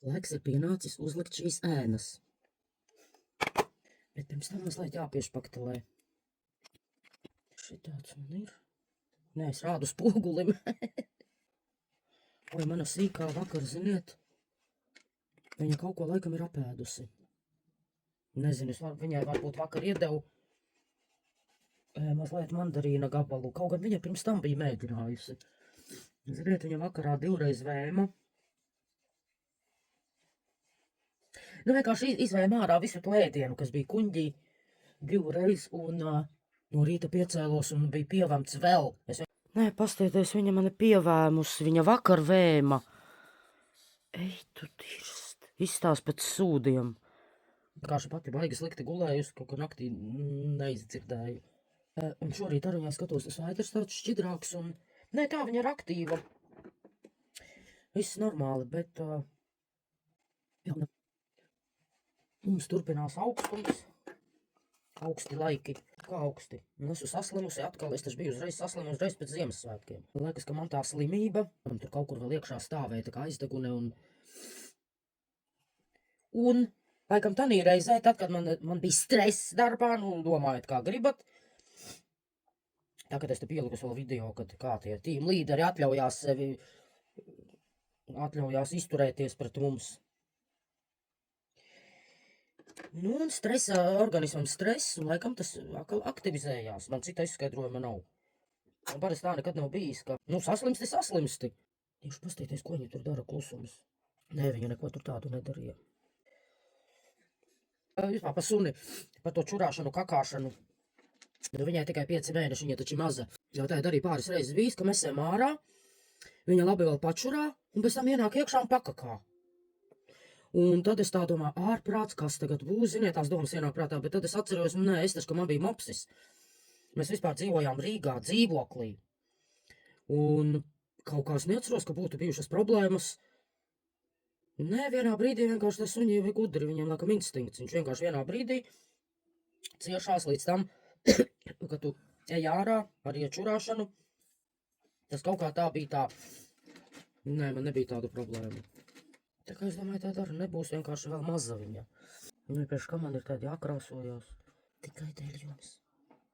Laiks ir pienācis uzlikt šīs ēnas. Bet pirms tam mazliet jāpiešpaktelē. Šitāds man ir. Nē, es rādu spogulim. Vai mana sīkā vakar, ziniet, viņa kaut ko laikam ir apēdusi. Nezinu, viņai varbūt vakar iedevu mazliet mandarīna gabalu. Kaut gan viņa pirms tam bija mēģinājusi. Ziniet, viņa vakarā 2 reizes vēma. Nu, vienkārši izvēma ārā visu to ēdienu, kas bija kuņģī 2 reizes, un no rīta piecēlos un bija pievamts vēl. Nē, pastieties, viņa mani pievēmusi, viņa vakar vēma. Ej, tu dirst, izstās pēc sūdiem. Kāši pati baigi slikti gulējusi, kaut kā naktī neizdzirdēju. Un šorīt arī skatos, tas vēders tāds šķidrāks, un nē, tā viņa ir aktīva. Viss normāli, bet mums turpinās augstums, augsti laiki. Kā augsti? Un esmu saslimusi atkal, es taču biju uzreiz saslimu, uzreiz pēc Ziemassvētkiem. Liekas, ka man tā slimība, un tur kaut kur vēl iekšā stāvēja, tā kā aizdegune, un laikam tanī reizē, tad, kad man bija stress darbā, nu, domājot, kā gribat, tagad es te pieliku vēl video, kad kā tie tīm līderi atļaujās izturēties pret mums. Nu, un stresa, organismam stress, un laikam tas aktivizējās. Man cita izskaidrojuma nav. Man parasti tā nekad nav bijis, ka, nu, saslimsti. Tieši pastīties, ko viņa tur dara klusums. Nē, viņa neko tur tādu nedarīja. Vispār pa suni, par to čurāšanu, kakāšanu. Nu, viņai tikai 5 mēneši, viņa taču maza. Jau tā ir arī pāris reizes bijis, ka mēs ejam ārā, viņa labi vēl pačurā, un pēc tam ienāk iekšā un pakakā. Un tad es tā domāju, ārprāts, kas tagad būs, ziniet, tās domas ienāk prātā, bet tad es atceros, nē, es taču, ka man bija mopsis. Mēs vispār dzīvojām Rīgā dzīvoklī. Un kaut kā es neatceros, ka būtu bijušas problēmas. Nē, vienā brīdī vienkārši tas suņi jau ir gudri, viņam laikam instinkts. Viņš vienkārši vienā brīdī ciešās līdz tam, ka tu ej ārā ar iečurāšanu. Tas kaut kā tā bija tā. Nē, man nebija tādu problēmu. Tā kā es domāju, tā dara nebūs vienkārši vēl maza viņa. Un vienkārši, kā man ir tādi jākrāsojās. Tikai dēļ jums.